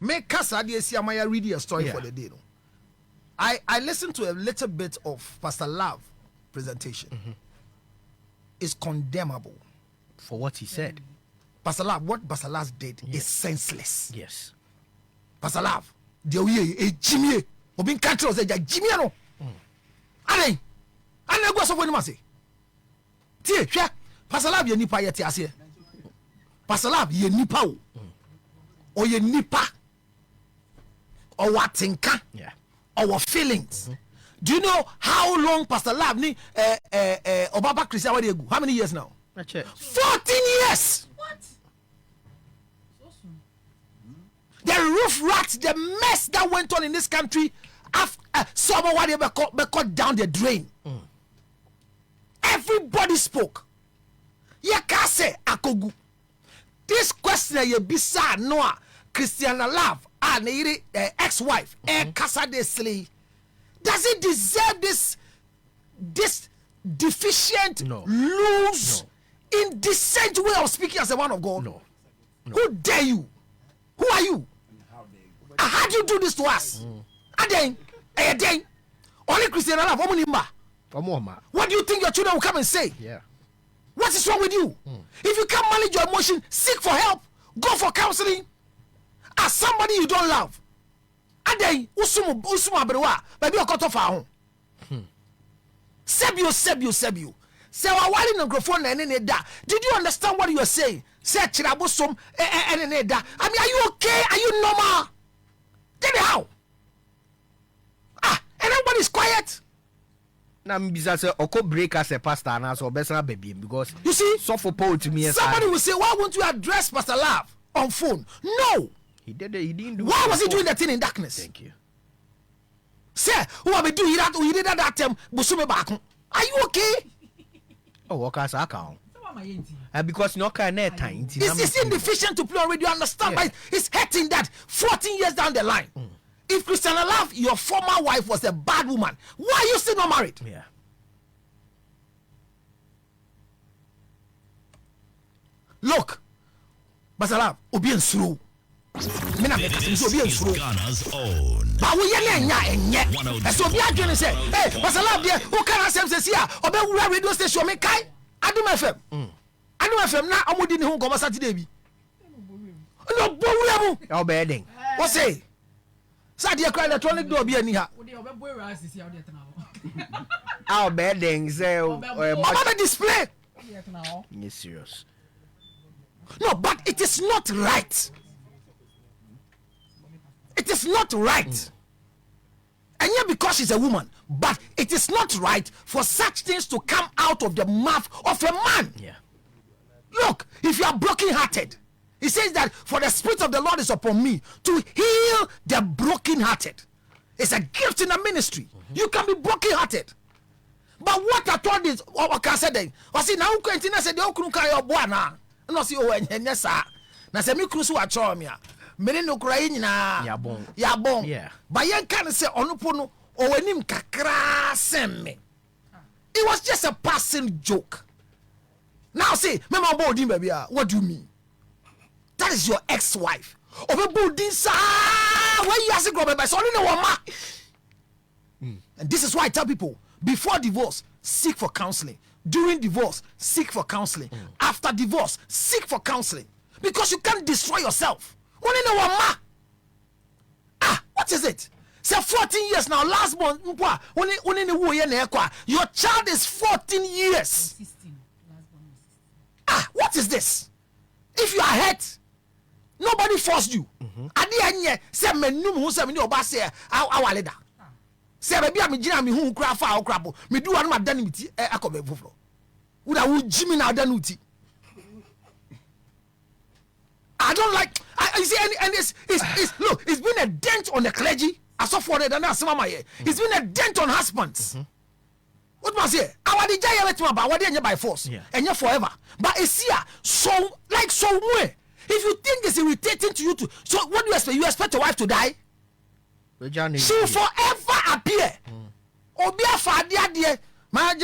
Make Kasadi Siamaya read a story for the day. No? I listened to a little bit of Pastor Love presentation. It's condemnable for what he said. Pastor Love, what Pastor Love did is senseless. Yes. Pastor Love, the way Jimmy, Obin Cantor said, Jimmy, no. I go so when you say, Tia, Pastor Love, ye nipa yeti ase. Pastor Love, ye nipa o. Or ye nipa. Or what tinka. Yeah. Or what feelings. Do you know how long Pastor Love ni Obaapa Christy how many years now? 14 years. What? So soon. The roof rats, the mess that went on in this country after someone cut down the drain. Everybody spoke. Yakase akogu. This question ye bisa noa Christiana Love and ex-wife kasa de sli. Does it deserve this deficient, loose, indecent way of speaking as a man of God? No. Who dare you? Who are you? How do you do this to us? Then, only Christiana Love. What do you think your children will come and say? Yeah. What is wrong with you? If you can't manage your emotion, seek for help. Go for counseling. As somebody you don't love. And then, usuma brewa, baby okoto fa ho. Sebio. Say wawali no microphone na ene da. Did you understand what you are saying? Say chirabosom ene da. I mean, are you okay? Are you normal? Tell me how. And everybody's quiet. Now bisa say oko break as a pastor and so better baby because you see so for Paul to me somebody will say, why won't you address Pastor Love on phone? No. He didn't do. Why was he doing the thing in darkness? Thank you. Say, who are we doing that? We did that time. Busume back. Are you okay? Oh, what can I count? Because no kind of time. It's inefficient to play already. You understand? But it's hurting that 14 years down the line. If Christiana Love, your former wife, was a bad woman, why are you still not married? Yeah. Look, Pastor Love, obi en slow. This is Ghana's own. But we and so be again say, hey, Pastor Love there, who can I say here? Obe wura radio station me kai? Adum FM. Adum FM na amodi ni hu ko Saturday bi. No bo wura mu. How bad? What say? Sadia cry electronic door be ani ha. How bad say about display? Yes, serious. No, but it is not right. It is not right. And yet because she's a woman, but it is not right for such things to come out of the mouth of a man. Yeah. Look, if you are broken-hearted, he says that for the Spirit of the Lord is upon me to heal the broken-hearted. It's a gift in the ministry. You can be broken-hearted. But what I told is, what I said, I see now, I said, the Okunuka, your boy now. And I see, oh, and yes, sir. Now, say, me cruise what show me. Mene no Ukraine na ya bon. Yeah. But yen can say onupono o wenim kakra semme. It was just a passing joke. Now say, me ma bo din baby, what do you mean? That is your ex-wife. Obe bo din sa where you ask go baby, so only no one. And this is why I tell people, before divorce, seek for counseling. During divorce, seek for counseling. After divorce, seek for counseling. Because you can't destroy yourself. What is it? Say 14 years now. Last month, your child is 14 years. 16. What is this? If you are hurt, nobody forced you. Say menum who say me oba say our leader. Say baby am gina me hu kra fa okrabo. Me do one madani miti akobe foforo. Uda wu jimi na danuti. I don't like. You see, and it's look. It's been a dent on the clergy. I saw for it, and that's mama here. It's been a dent on husbands. What must say? Our the jaya let me about what they by force, and you're forever. But it's here so like so way. If you think it's irritating to you to, so what do you expect? You expect your wife to die? She will forever appear. Obia fadia dear. At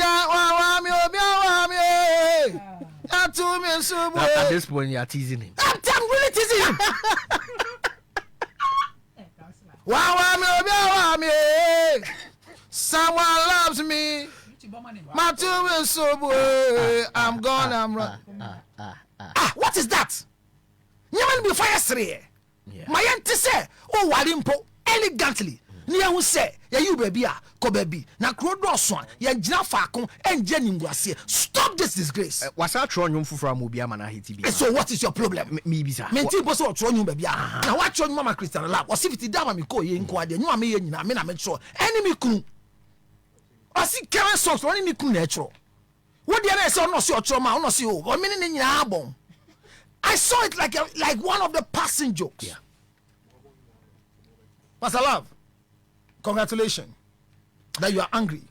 this point, you are teasing him. I'm really teasing him. Wow, me. Someone loves me. My tomb is so boy. I'm gone, I'm run. What is that? You will be fire three. My auntie say, oh, Walimpo, elegantly. Near who say, ya you baby, ko baby. Na krodo swan, ya jina fakon, and Jenny Ngwasi. Stop this disgrace. Was I trying you from Mubia Manahiti? So what is your problem? Maybe, sir. Menti boso trying you baby. Now what trying Mama Christian lab? Was if it down me ko ye inquire, you are me, I mean, I'm sure. Enemy kun. I see current songs running me kun natural. What the other say, no, see your trauma, no, see you. Or meaning in your album. I saw it like one of the passing jokes. Yeah. Pastor Love, congratulations that you are angry.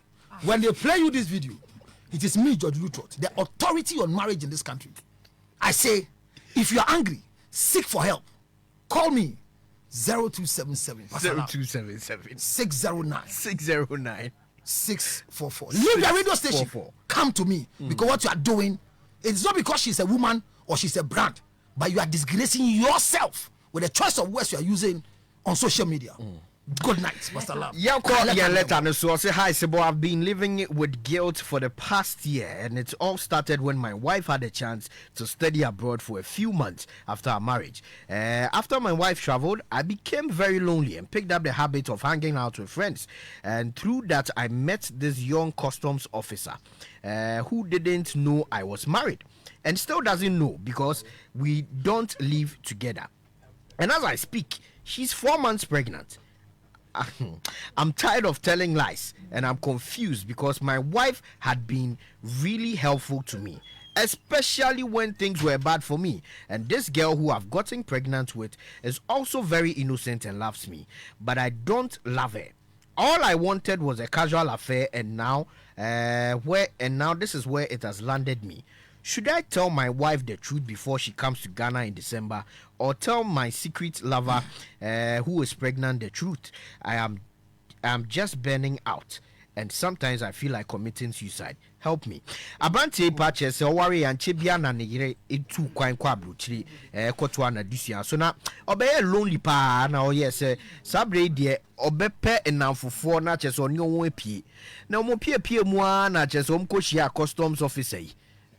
When they play you this video, it is me, George Lutterodt, the authority on marriage in this country. I say, if you are angry, seek for help. Call me 0277 0277 609 609 644. Leave the radio station. Come to me because what you are doing, it's not because she's a woman or she's a brand, but you are disgracing yourself with the choice of words you are using on social media. Good night, Pastor Love. Yeah, call your letter. So I say hi, Sebo. I've been living with guilt for the past year, and it all started when my wife had a chance to study abroad for a few months after our marriage. After my wife traveled, I became very lonely and picked up the habit of hanging out with friends. And through that, I met this young customs officer who didn't know I was married and still doesn't know because we don't live together. And as I speak, she's 4 months pregnant. I'm tired of telling lies and I'm confused because my wife had been really helpful to me, especially when things were bad for me. And this girl who I've gotten pregnant with is also very innocent and loves me, but I don't love her. All I wanted was a casual affair, and now this is where it has landed me. Should I tell my wife the truth before she comes to Ghana in December, or tell my secret lover who is pregnant the truth? I'm just burning out, and sometimes I feel like committing suicide. Help me. Abante patches worry and chibia na ne etu kwan kwa bruchiri kotwa na disia. So na obeye lonely pa na yes sabre de obepe enamfofo na chese oni onwo epie. Na omo pie mu na chese omkohia customs officer yi.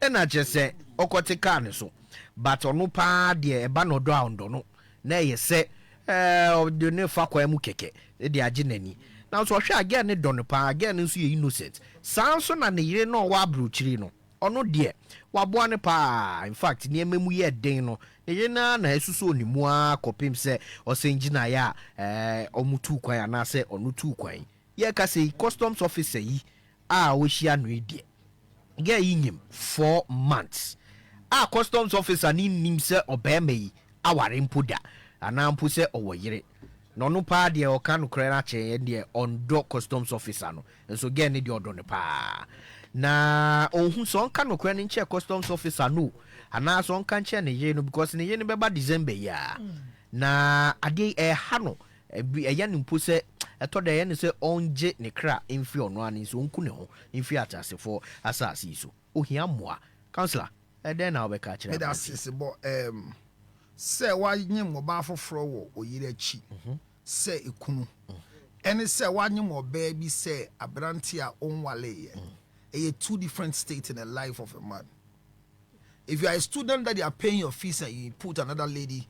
Na chese okotika ne so. But onu pa de eba no do awndo no. Na yese de ne fa kwa mu keke. De age nani. Now so hwe again ne don pa again nso ye innocent. Sanso na ne yire no wa abrochiri no. Ono de waboa ne pa. In fact ne ememu ye den no. Ne ye na esusu onimu a kopim se osengina ya omutu kwan na se onutu kwan. Ye ka se customs officer yi a wo hia no edie. Ge yinyim 4 months. A customs officer ni nim se obema yi aware mpoda. Ana mpo se owoyire. No no pa de o kan kra na che de on do customs officer no so get ne de odo ne pa na ohun so on kan kra ne che customs officer no ana so on kan che ne ye no because ne ye ne beba December ya na ade ha no ya ne mpo se eto de ye ne se onje ne kra emfi ono ani so onku ne ho emfi atase for asasi so ohia moa counselor den na obeka kire that is say why nyim oba foforo wo oyire chi say ekunu ene say why nyim oba bi say abranti a onwale ye two different states in the life of a man. If you are a student that you are paying your fees and you put another lady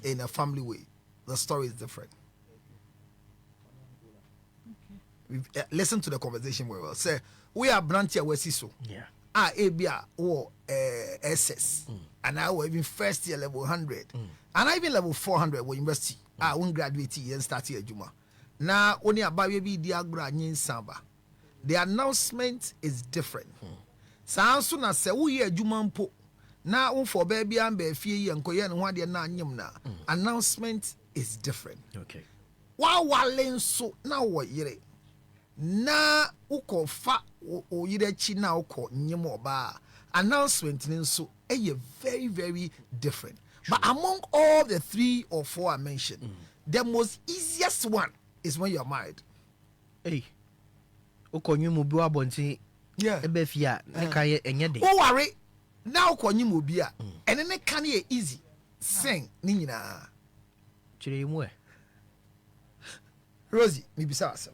in a family way, the story is different. Listen to the conversation very well. Say we are brantia wesiso. Yeah. ABA or SS, and I will even first year level 100, and I even level 400 when university. I won't graduate and start here Juma. Now only a baby diagram in Samba. The announcement is different. Sound soon as say we Juma po. Now for baby and be fee and koyan one day na nyimna. Announcement is different. Okay. Walen so now what yere. Na uko fa o yire chi na uko nyimo ba announcement nso very very different. But among all the 3 or 4 I mentioned, the most easiest one is when you're married. Hey, uko nyimo bi wabonti ebe fia ne kan enye de. O worry now uko nyimo bi a ene ne kan easy sing ni nyina. Chire mu Rosie, me be sa asem.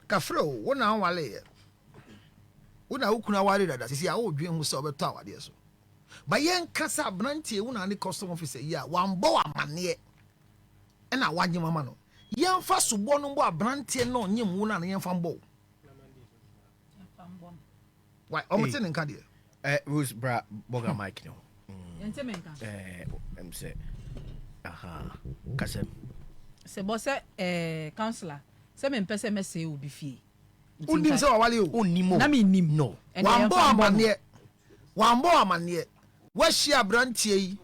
Kafro, wona wale. Wona ukuna wale dada. Sisi a wo dwen ho se obeto awade so. Ba yen kasa brantie wona ne custom officer ya wambo amane. E na wanye mama no. Yen fa subo no bo abrantie no nyem wona na yen fa mbo. Why? Omote ne nka de. Rose bra boga mic no. Yente menka. Em say. Aha. Kasem. Se boss counselor. Se me mpese me say obi fie. Unim se wale o. Unimo. Na me nim. No. Wambo amane. Wa shia brantie yi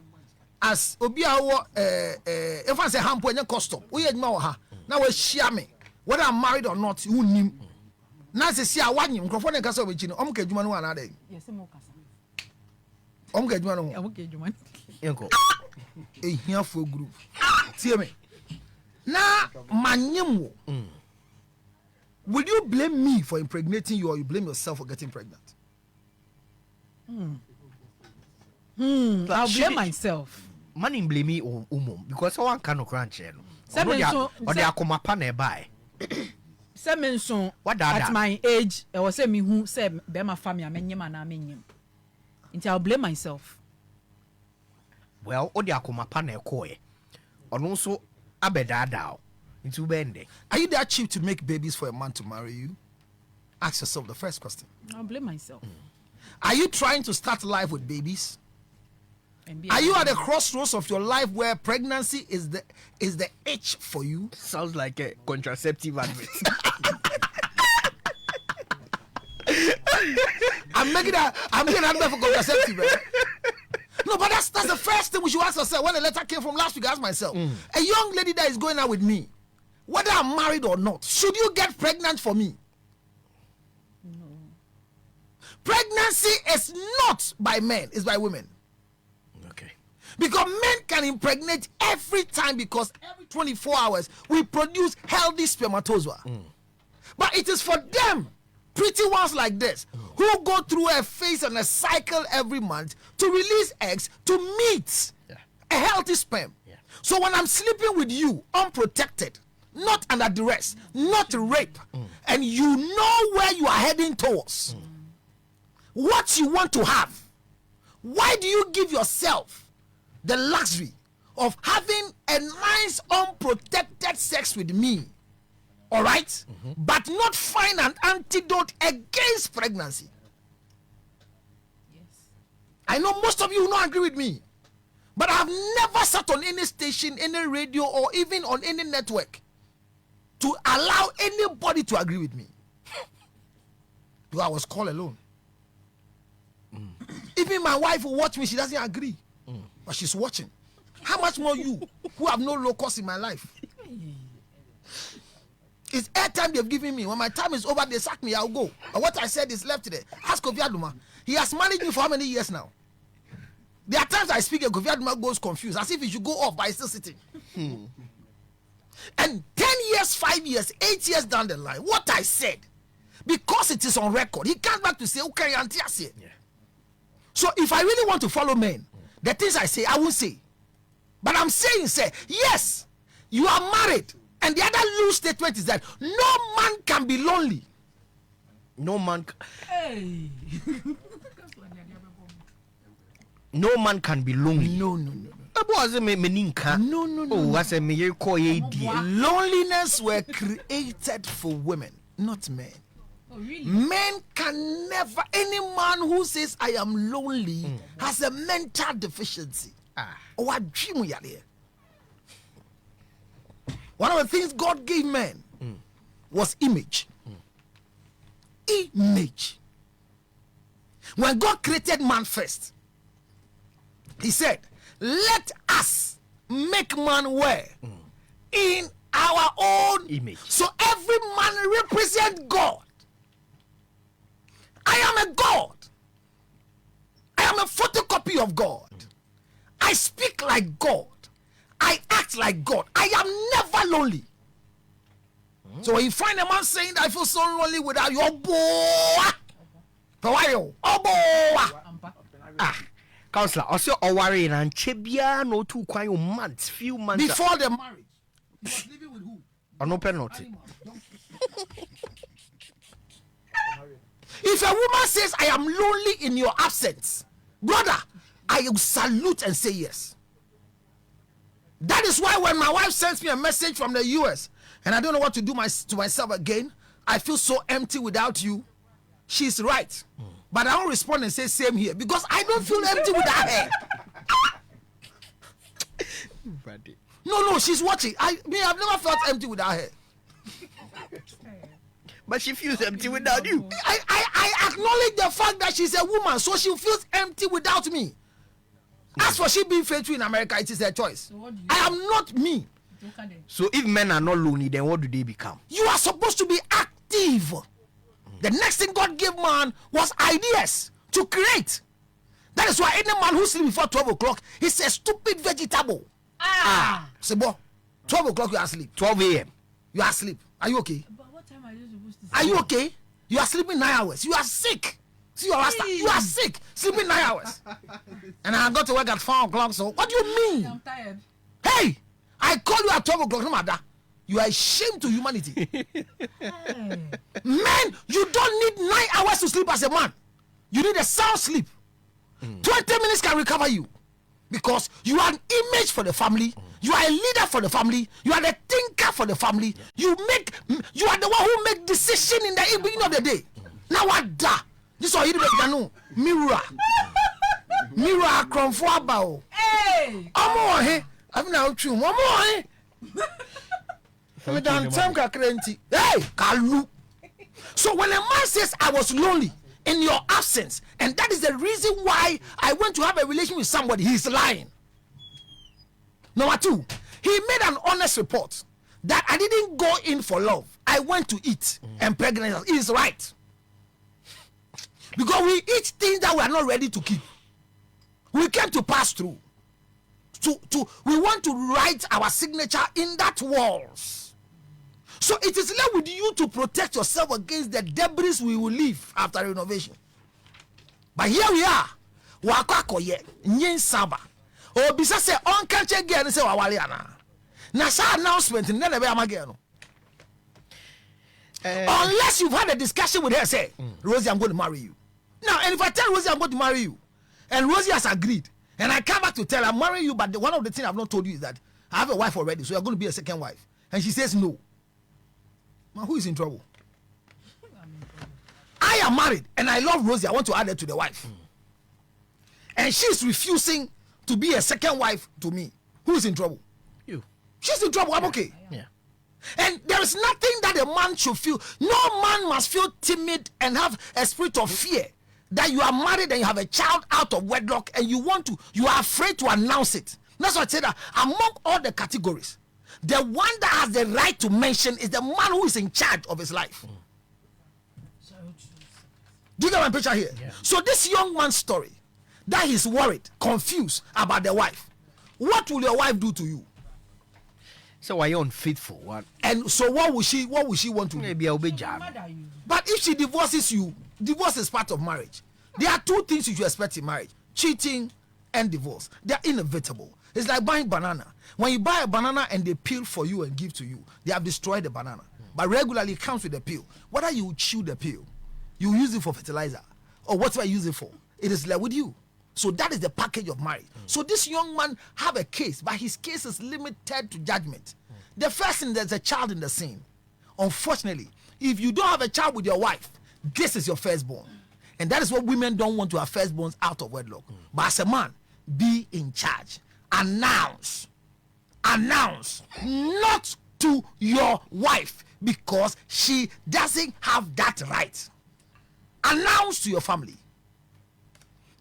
as obi a wo if I say hampo enya custom. Wo ye adwuma wo ha. Na wa shia me. Whether I'm married or not, unim. Na se sia wanyim nkrofo ne kasa obechi no omka adwuma no ana dey. Yes mo kasa. Omka adwuma no. Omka adwuma. Enko. Ehiafo group. Tie me. Na manyem wo. Will you blame me for impregnating you or you blame yourself for getting pregnant? I'll blame myself. Man in blame me because one cannot crunch no. Or they are come upon a buy. Semenson at my age, I was saying me who said be my family amenyem and amenyem. Until I'll blame myself. Well, or they are come upon a coy. Or also abedadao. Into bende. Are you that cheap to make babies for a man to marry you? Ask yourself the first question. I'll blame myself. Are you trying to start life with babies? Are you at the crossroads of your life where pregnancy is the itch for you? Sounds like a contraceptive advert. I'm making an advert for contraceptive. Right? No, but that's the first thing we should ask ourselves. When the letter came from last week, I asked myself, a young lady that is going out with me, whether I'm married or not, should you get pregnant for me? No. Pregnancy is not by men, it's by women. Okay. Because men can impregnate every time because every 24 hours we produce healthy spermatozoa. But it is for them, pretty ones like this, who go through a phase and a cycle every month to release eggs to meet a healthy sperm. Yeah. So when I'm sleeping with you unprotected, not under duress, not rape, and you know where you are heading towards, what you want to have, why do you give yourself the luxury of having a nice unprotected sex with me, all right, but not find an antidote against pregnancy? Yes. I know most of you will not agree with me, but I've never sat on any station, any radio, or even on any network to allow anybody to agree with me. Because I was called alone. Even my wife will watch me, she doesn't agree. But she's watching. How much more you, who have no locus in my life? It's airtime they've given me. When my time is over, they sack me, I'll go. But what I said is left there. Ask Kofi Aduma. He has managed me for how many years now? There are times I speak and Kofi Aduma goes confused, as if he should go off, but he's still sitting. And 10 years, 5 years, 8 years down the line, what I said, because it is on record, he comes back to say, okay, Auntie, I say. So if I really want to follow men, the things I say, I will say. But I'm saying, say, yes, you are married. And the other loose statement is that no man can be lonely. No man. Hey. No man can be lonely. No. No. Oh, what's a me call Loneliness were created for women, not men. Oh, really? Men can never. Any man who says I am lonely has a mental deficiency. Oh, I dream you there. One of the things God gave men was image. Image. When God created man first, he said, let us make man where? In our own image. So every man represents God. I am a God. I am a photocopy of God. I speak like God. I act like God. I am never lonely. So when you find a man saying that I feel so lonely without you, oh boy, Counselor, also worrying and chebia no 2 few months before the marriage. was living with who? An open note. If a woman says, I am lonely in your absence, brother, I will salute and say yes. That is why when my wife sends me a message from the US and I don't know what to do to myself again, I feel so empty without you. She's right. But I don't respond and say same here because I don't feel empty without her. No, she's watching. I've never felt empty without her. But she feels empty without you. I acknowledge the fact that she's a woman, so she feels empty without me. As for she being faithful in America, it is her choice. So I am not me. So if men are not lonely, then what do they become? You are supposed to be active. The next thing God gave man was ideas to create. That is why any man who sleeps before 12 o'clock, he's a stupid vegetable. Sebo, 12 o'clock you are asleep. 12 a.m. You are asleep. Are you okay? But what time are you supposed to sleep? Are you okay? You are sleeping 9 hours. You are sick. See your rasta. You are sick. Sleeping 9 hours. And I got to work at 4 o'clock. So what do you mean? I'm tired. Hey, I call you at 12 o'clock. No matter. You are a shame to humanity. Men, you don't need 9 hours to sleep as a man. You need a sound sleep. 20 minutes can recover you. Because you are an image for the family. You are a leader for the family. You are the thinker for the family. You are the one who make decision in the beginning of the day. Now what da? This is what you know. Mirror cromfo about. Hey! I'm now true. Hey, Kalu. So when a man says I was lonely in your absence, and that is the reason why I went to have a relation with somebody, he's lying. Number 2, he made an honest report that I didn't go in for love. I went to eat and pregnant. He's right. Because we eat things that we are not ready to keep. We came to pass through. We want to write our signature in that walls. So it is left with you to protect yourself against the debris we will leave after renovation. But here we are. Wakakoye, nyen saba. Obisa say on catch again say wawale ana. Na sa announcement in never am again. Unless you've had a discussion with her, say, Rosie, I'm going to marry you. Now, and if I tell Rosie I'm going to marry you, and Rosie has agreed, and I come back to tell her I'm marrying you, but one of the things I've not told you is that I have a wife already, so you're going to be a second wife. And she says no. Man, who is in trouble? I am married, and I love Rosie. I want to add her to the wife. And she's refusing to be a second wife to me. Who is in trouble? You. She's in trouble. I'm okay. Yeah. And there is nothing that a man should feel. No man must feel timid and have a spirit of fear that you are married and you have a child out of wedlock and you are afraid to announce it. That's why I said that among all the categories, the one that has the right to mention is the man who is in charge of his life. Do you get my picture here? Yeah. So this young man's story, that he's worried, confused about the wife. What will your wife do to you? So why you unfaithful? What? And so what will she want to do? Maybe I'll be jam. But if she divorces you, divorce is part of marriage. There are 2 things you should expect in marriage: cheating and divorce. They are inevitable. It's like buying banana. When you buy a banana and they peel for you and give to you, they have destroyed the banana. But regularly it comes with a peel. Whether you chew the peel, you use it for fertilizer, or whatever you use it for, it is left with you. So that is the package of marriage. So this young man have a case, but his case is limited to judgment. The first thing, there's a child in the scene. Unfortunately, if you don't have a child with your wife, this is your firstborn. And that is what women don't want, to have firstborns out of wedlock. But as a man, be in charge. Announce, not to your wife, because she doesn't have that right. Announce to your family.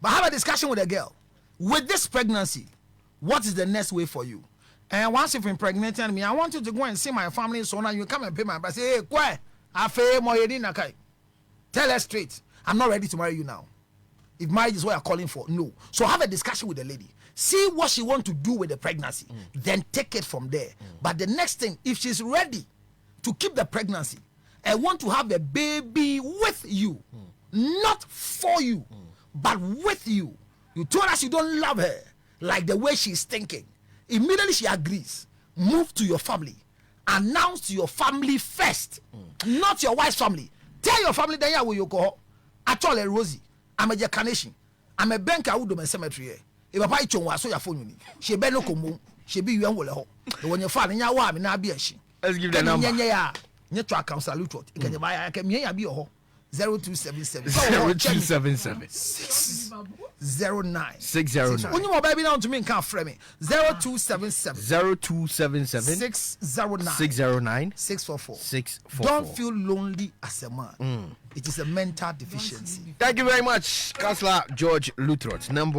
But have a discussion with a girl. With this pregnancy, what is the next way for you? And once you've impregnated me, I want you to go and see my family, so now you come and pay my price. Say, hey, tell her straight, I'm not ready to marry you now. If marriage is what you're calling for, no. So have a discussion with the lady. See what she wants to do with the pregnancy. Then take it from there. But the next thing, if she's ready to keep the pregnancy and want to have a baby with you, not for you, but with you. You told us you don't love her like the way she's thinking. Immediately she agrees. Move to your family. announce to your family first, not your wife's family. Tell your family that yeah, you go. I told her Rosie, I'm a carnation. I'm a banker who do my cemetery. If I buy chong, so your phone. She be no come. She be you and will. When you're finding your wife, and I be a she. Let's give the number. Yeah. You track council Lutterodt. You can buy. I can be a 0277 0277 09 609. When you mobile now to me can't frame me 0277 609 644. Don't feel lonely as a man. It is a mental deficiency. Thank you very much, Councillor George Lutterodt. Number